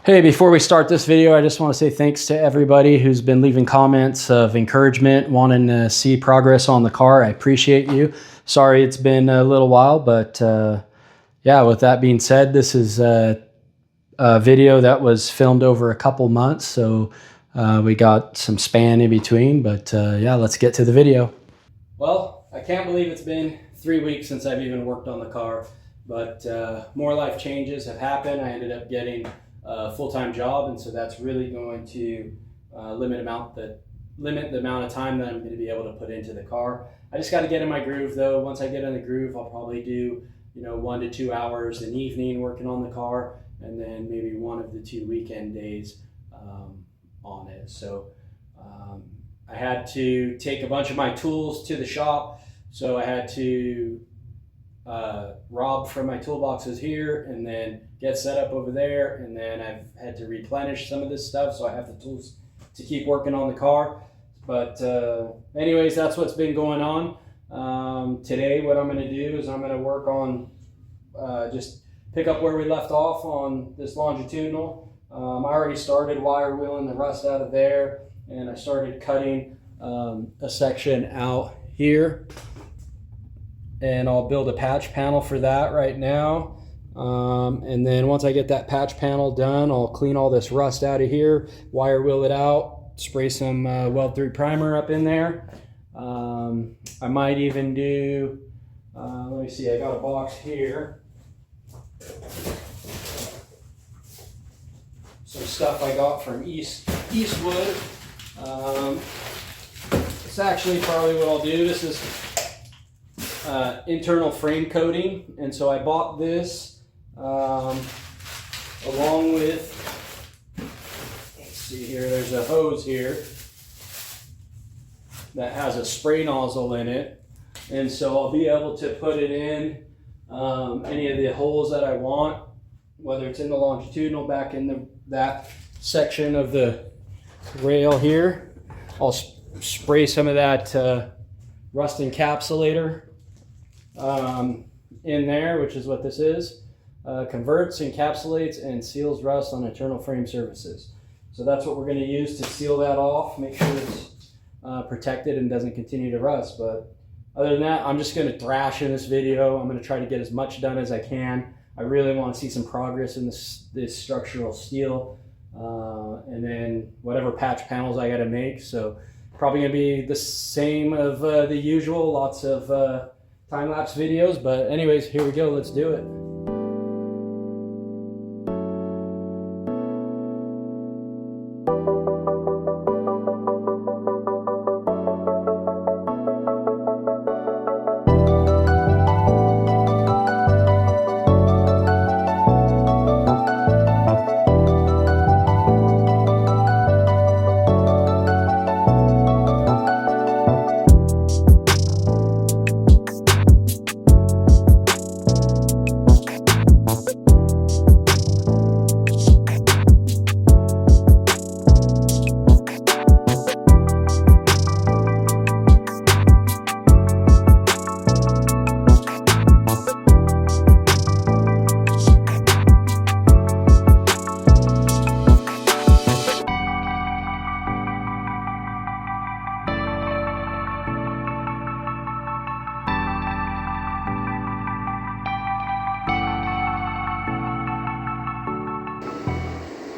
Hey, before we start this video, I just want to say thanks to everybody who's been leaving comments of encouragement, wanting to see progress on the car. I appreciate you. Sorry it's been a little while, but yeah, with that being said, this is a video that was filmed over a couple months, so we got some span in between, but yeah, let's get to the video. Well, I can't believe it's been 3 weeks since I've even worked on the car, but more life changes have happened. I ended up getting a full-time job, and so that's really going to limit the amount of time that I'm going to be able to put into the car. I just got to get in my groove, though. Once I get in the groove, I'll probably do 1 to 2 hours an evening working on the car, and then maybe 1 of the 2 weekend days on it. So I had to take a bunch of my tools to the shop, so I had to rob from my toolboxes here and then get set up over there, and then I've had to replenish some of this stuff, so I have the tools to keep working on the car. But anyways, that's what's been going on. Today what I'm going to do is I'm going to work on just pick up where we left off on this longitudinal. I already started wire wheeling the rust out of there, and I started cutting a section out here, and I'll build a patch panel for that right now. And then once I get that patch panel done, I'll clean all this rust out of here, wire wheel it out, spray some weld through primer up in there. I might even do, let me see, I got a box here. Some stuff I got from Eastwood. It's actually probably what I'll do. This is internal frame coating, and so I bought this along with, let's see here, there's a hose here that has a spray nozzle in it, and so I'll be able to put it in any of the holes that I want, whether it's in the longitudinal, back in that section of the rail here. I'll spray some of that rust encapsulator in there, which is what this is. Converts, encapsulates, and seals rust on internal frame surfaces. So that's what we're going to use to seal that off, make sure it's protected and doesn't continue to rust. But other than that, I'm just going to thrash in this video. I'm going to try to get as much done as I can. I really want to see some progress in this structural steel, and then whatever patch panels I got to make. So probably going to be the same of the usual, lots of time-lapse videos. But anyways, here we go. Let's do it.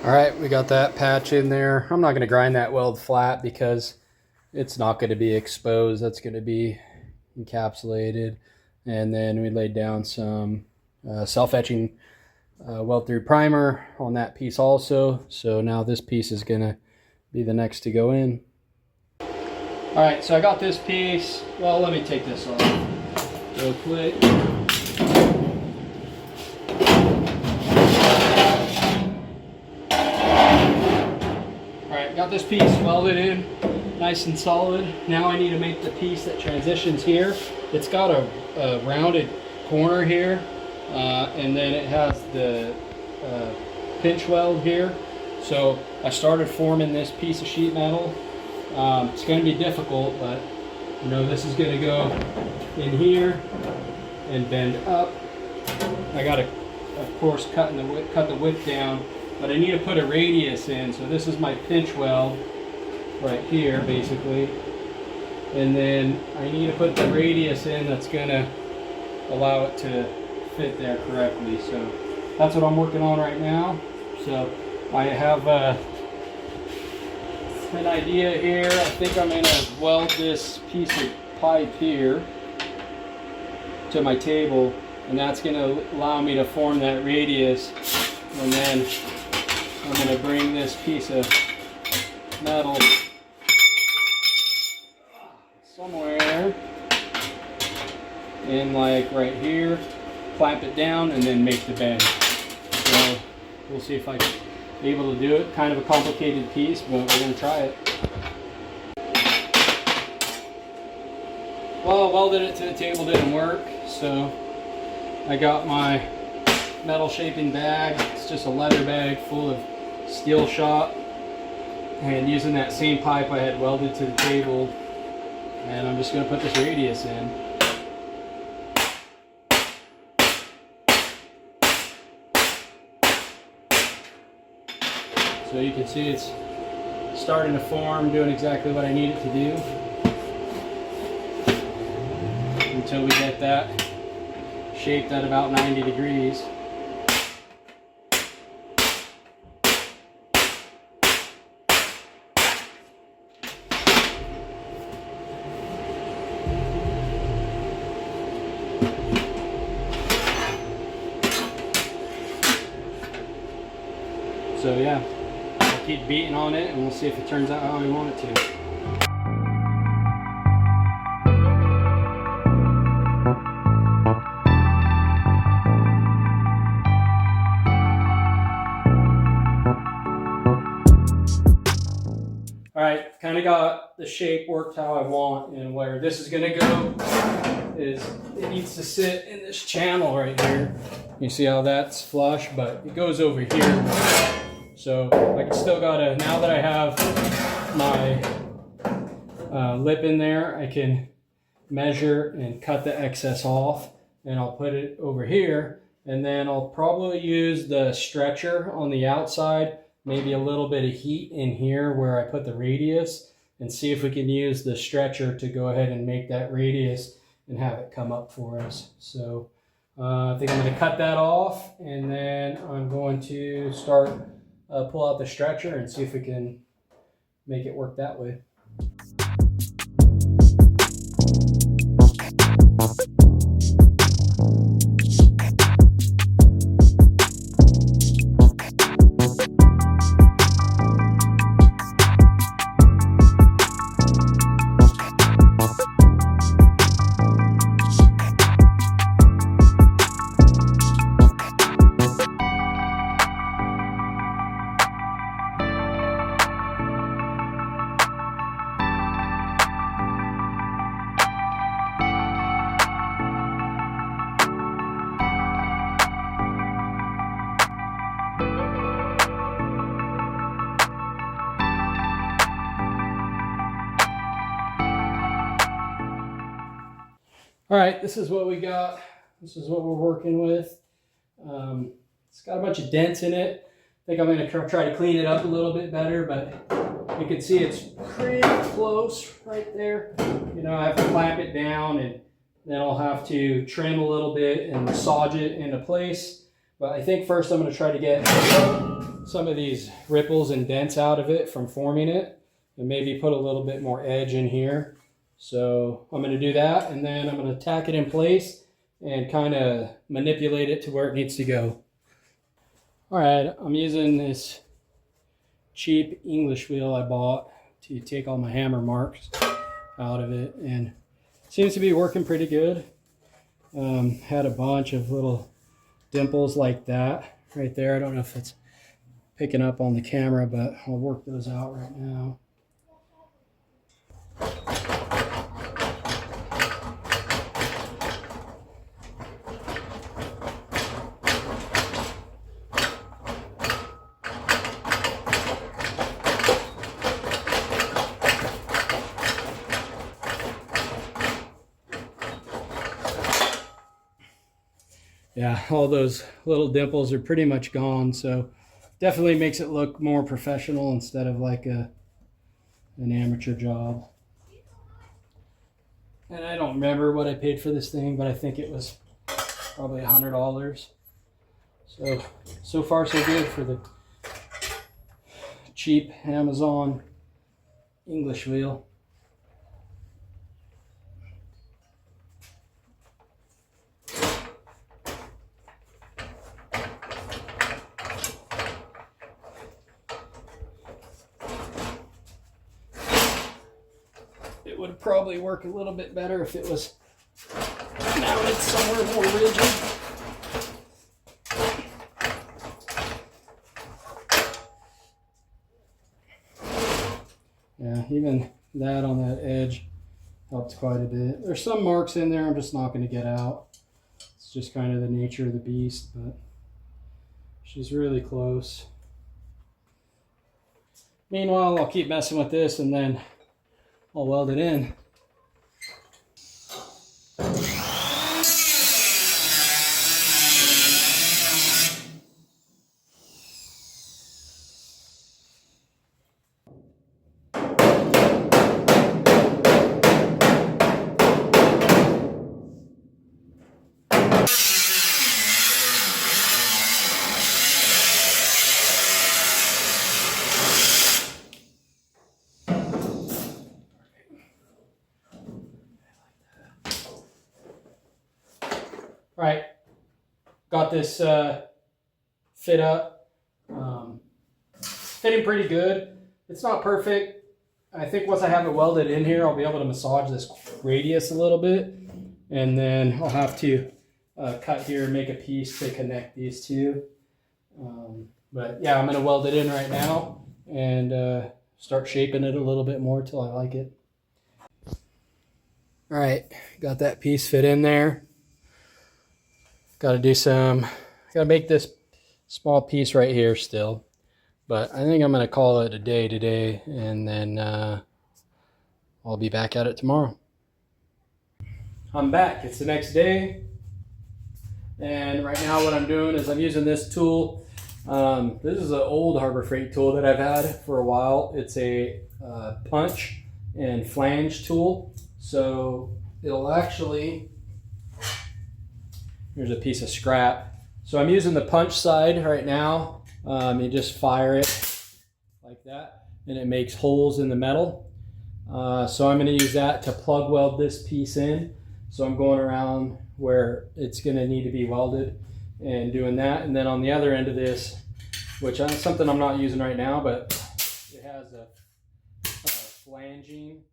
All right, we got that patch in there. I'm not going to grind that weld flat because it's not going to be exposed. That's going to be encapsulated. And then we laid down some self-etching weld through primer on that piece also. So now this piece is going to be the next to go in. All right, so I got this piece. Well, let me take this off real quick. Got this piece welded in nice and solid. Now I need to make the piece that transitions here. It's got a rounded corner here, and then it has the pinch weld here. So I started forming this piece of sheet metal. It's going to be difficult, but this is going to go in here and bend up. I got to, of course, cut the width down but I need to put a radius in. So this is my pinch weld right here, basically. And then I need to put the radius in that's gonna allow it to fit there correctly. So that's what I'm working on right now. So I have an idea here. I think I'm gonna weld this piece of pipe here to my table, and that's gonna allow me to form that radius. And then I'm gonna bring this piece of metal somewhere in, like right here, clamp it down, and then make the bend. So we'll see if I can be able to do it. Kind of a complicated piece, but we're gonna try it. Well, welded it to the table didn't work, so I got my metal shaping bag. It's just a leather bag full of steel shot, and using that same pipe I had welded to the table, and I'm just going to put this radius in. So you can see it's starting to form, doing exactly what I need it to do, until we get that shaped at about 90 degrees. So yeah, I'll keep beating on it and we'll see if it turns out how we want it to. Alright, kind of got the shape worked how I want, and where this is going to go is it needs to sit in this channel right here. You see how that's flush, but it goes over here. So I can still gotta, now that I have my lip in there, I can measure and cut the excess off, and I'll put it over here, and then I'll probably use the stretcher on the outside, maybe a little bit of heat in here where I put the radius, and see if we can use the stretcher to go ahead and make that radius and have it come up for us. So I think I'm going to cut that off, and then I'm going to start pull out the stretcher and see if we can make it work that way. All right, this is what we got. This is what we're working with. It's got a bunch of dents in it. I think I'm going to try to clean it up a little bit better, but you can see it's pretty close right there. You know, I have to clamp it down, and then I'll have to trim a little bit and massage it into place. But I think first I'm going to try to get some of these ripples and dents out of it from forming it, and maybe put a little bit more edge in here. So I'm going to do that, and then I'm going to tack it in place and kind of manipulate it to where it needs to go. All right, I'm using this cheap English wheel I bought to take all my hammer marks out of it, and it seems to be working pretty good. Had a bunch of little dimples like that right there. I don't know if it's picking up on the camera, but I'll work those out right now. Yeah, all those little dimples are pretty much gone, so Definitely makes it look more professional instead of like an amateur job. And I don't remember what I paid for this thing, but I think it was probably $100. So far so good for the cheap Amazon English wheel. It would probably work a little bit better if it was mounted somewhere more rigid. Yeah, even that on that edge helped quite a bit. There's some marks in there I'm just not going to get out. It's just kind of the nature of the beast, but she's really close. Meanwhile, I'll keep messing with this and then I'll weld it in. All right, got this fit up. Fitting pretty good. It's not perfect. I think once I have it welded in here, I'll be able to massage this radius a little bit, and then I'll have to cut here and make a piece to connect these two. But yeah, I'm gonna weld it in right now and start shaping it a little bit more till I like it. All right, got that piece fit in there. Got to make this small piece right here still, but I think I'm going to call it a day today, and then I'll be back at it tomorrow. I'm back. It's the next day, and right now what I'm doing is I'm using this tool. This is an old Harbor Freight tool that I've had for a while. It's a punch and flange tool, so it'll actually... Here's a piece of scrap. So I'm using the punch side right now. You just fire it like that, and it makes holes in the metal. So I'm going to use that to plug weld this piece in. So I'm going around where it's going to need to be welded and doing that. And then on the other end of this, which is something I'm not using right now, but it has a flanging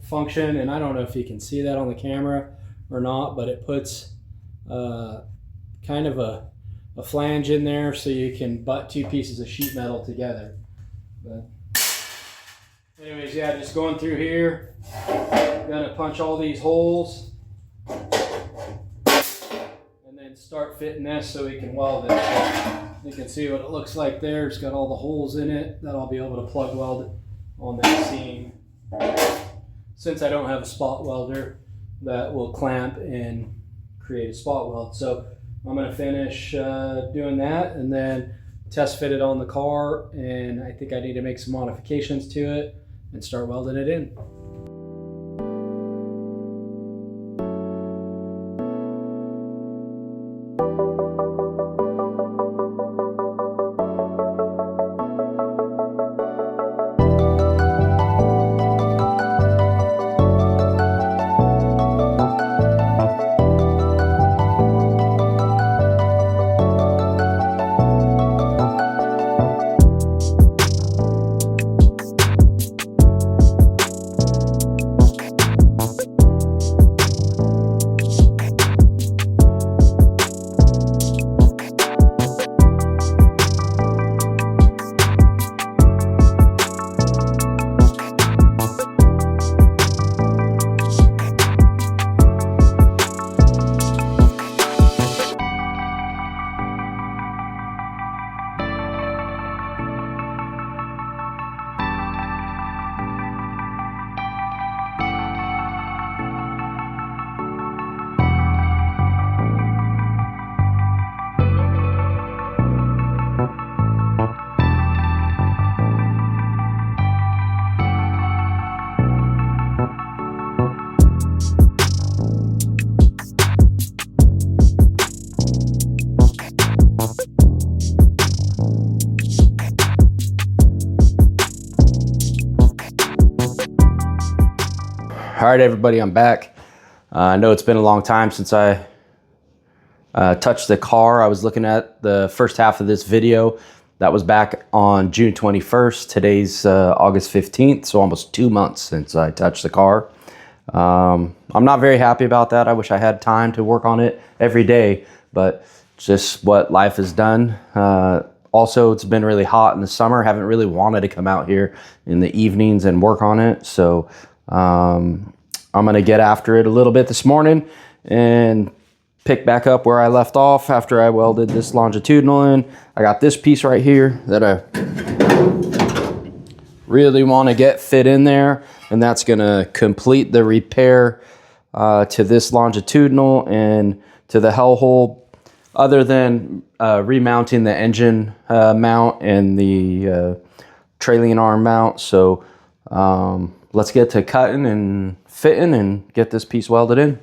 function, and I don't know if you can see that on the camera or not, but it puts kind of a flange in there so you can butt two pieces of sheet metal together. But anyways, yeah, just going through here, gonna punch all these holes and then start fitting this so we can weld it. You can see what it looks like there. It's got all the holes in it that I'll be able to plug weld it on that seam. Since I don't have a spot welder that will clamp and create a spot weld. So I'm going to finish doing that and then test fit it on the car, and I think I need to make some modifications to it and start welding it in. All right, everybody, I'm back. I know it's been a long time since I touched the car. I was looking at the first half of this video. That was back on June 21st. Today's August 15th, so almost 2 months since I touched the car. I'm not very happy about that. I wish I had time to work on it every day, but just what life has done. Also, it's been really hot in the summer. Haven't really wanted to come out here in the evenings and work on it. So I'm gonna get after it a little bit this morning and pick back up where I left off after I welded this longitudinal in. I got this piece right here that I really want to get fit in there, and that's gonna complete the repair to this longitudinal and to the hell hole, other than remounting the engine mount and the trailing arm mount. So let's get to cutting and fitting and get this piece welded in.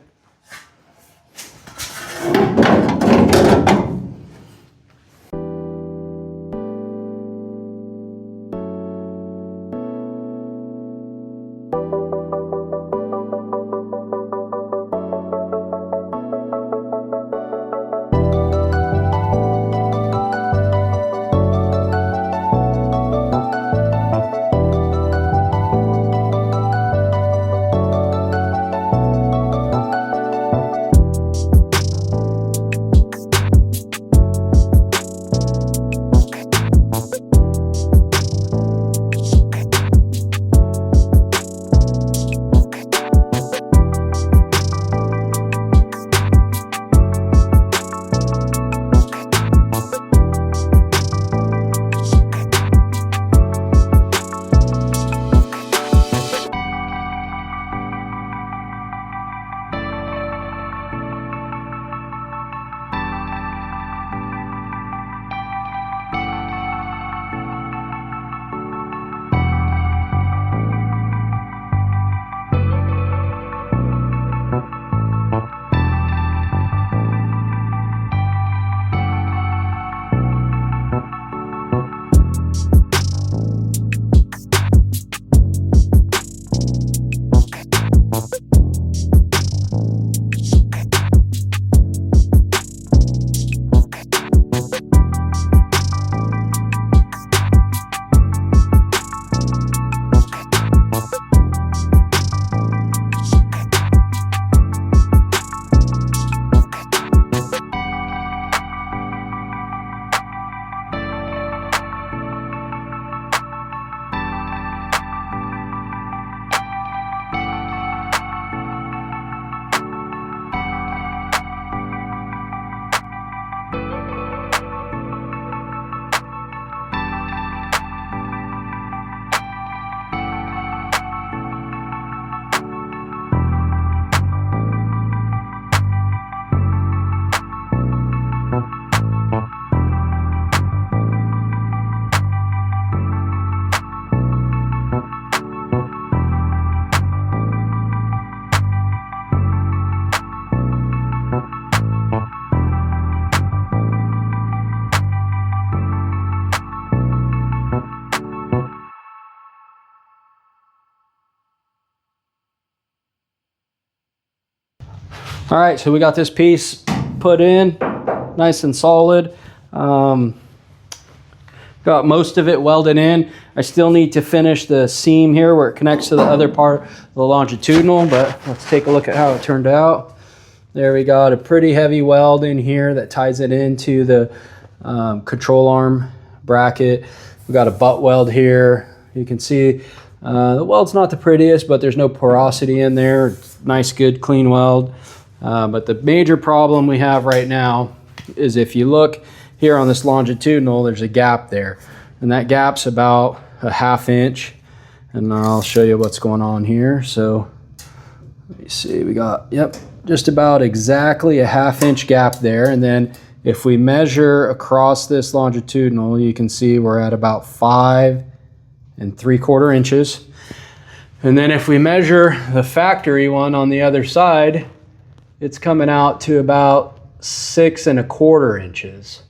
All right, so we got this piece put in, nice and solid. Got most of it welded in. I still need to finish the seam here where it connects to the other part of the longitudinal, but let's take a look at how it turned out. There we got a pretty heavy weld in here that ties it into the control arm bracket. We got a butt weld here. You can see the weld's not the prettiest, but there's no porosity in there. It's nice, good, clean weld. But the major problem we have right now is if you look here on this longitudinal, there's a gap there. And that gap's about a ½ inch. And I'll show you what's going on here. So let me see, we got, yep, just about exactly a ½ inch gap there. And then if we measure across this longitudinal, you can see we're at about 5 3/4 inches. And then if we measure the factory one on the other side, it's coming out to about 6 1/4 inches.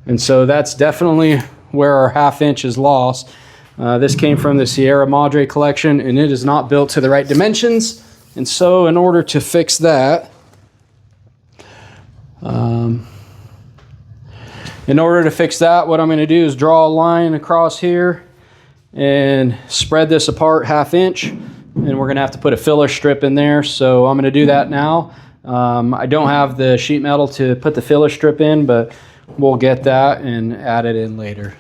And so that's definitely where our ½ inch is lost. This came from the Sierra Madre collection, and it is not built to the right dimensions. And so in order to fix that, what I'm going to do is draw a line across here and spread this apart 1/2 inch. And we're going to have to put a filler strip in there. So I'm going to do that now. I don't have the sheet metal to put the filler strip in, but we'll get that and add it in later.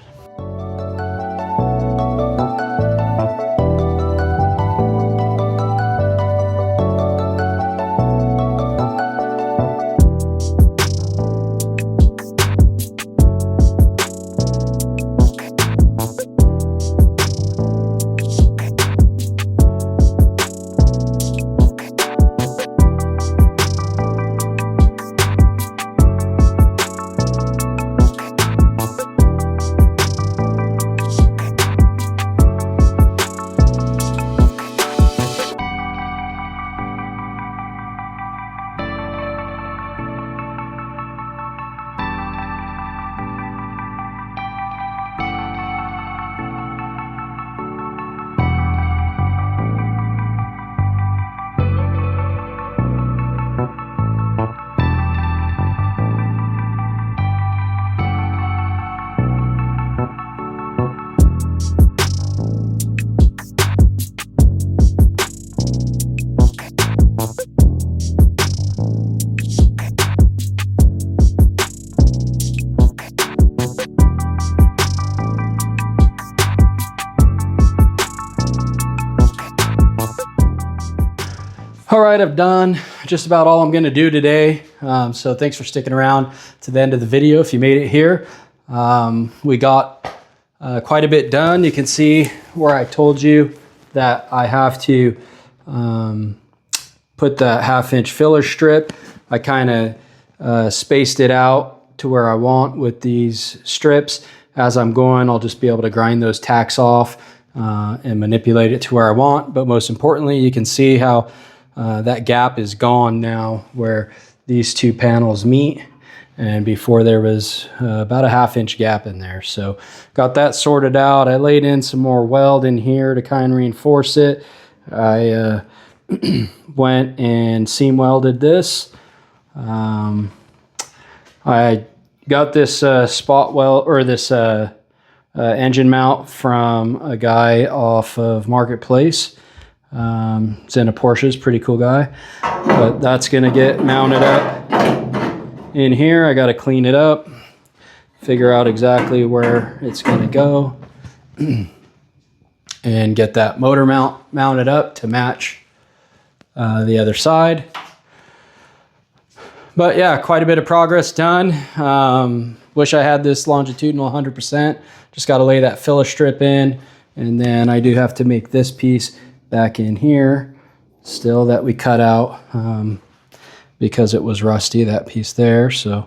All right, I've done just about all I'm going to do today. So thanks for sticking around to the end of the video if you made it here. We got quite a bit done. You can see where I told you that I have to put the 1/2 inch filler strip. I kind of spaced it out to where I want with these strips. As I'm going, I'll just be able to grind those tacks off and manipulate it to where I want. But most importantly, you can see how that gap is gone now where these two panels meet, and before there was about a 1/2 inch gap in there. So got that sorted out. I laid in some more weld in here to kind of reinforce it. I went and seam welded this. I got this spot weld, or this engine mount from a guy off of Marketplace. It's in a Porsche, it's a pretty cool guy, but that's gonna get mounted up in here. I got to clean it up, figure out exactly where it's gonna go, and get that motor mount mounted up to match the other side. But yeah, quite a bit of progress done. Wish I had this longitudinal 100%. Just got to lay that filler strip in, and then I do have to make this piece back in here still that we cut out because it was rusty, that piece there. So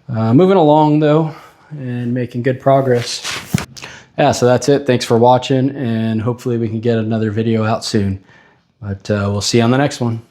moving along though and making good progress. Yeah, so that's it. Thanks for watching, and hopefully we can get another video out soon. But we'll see you on the next one.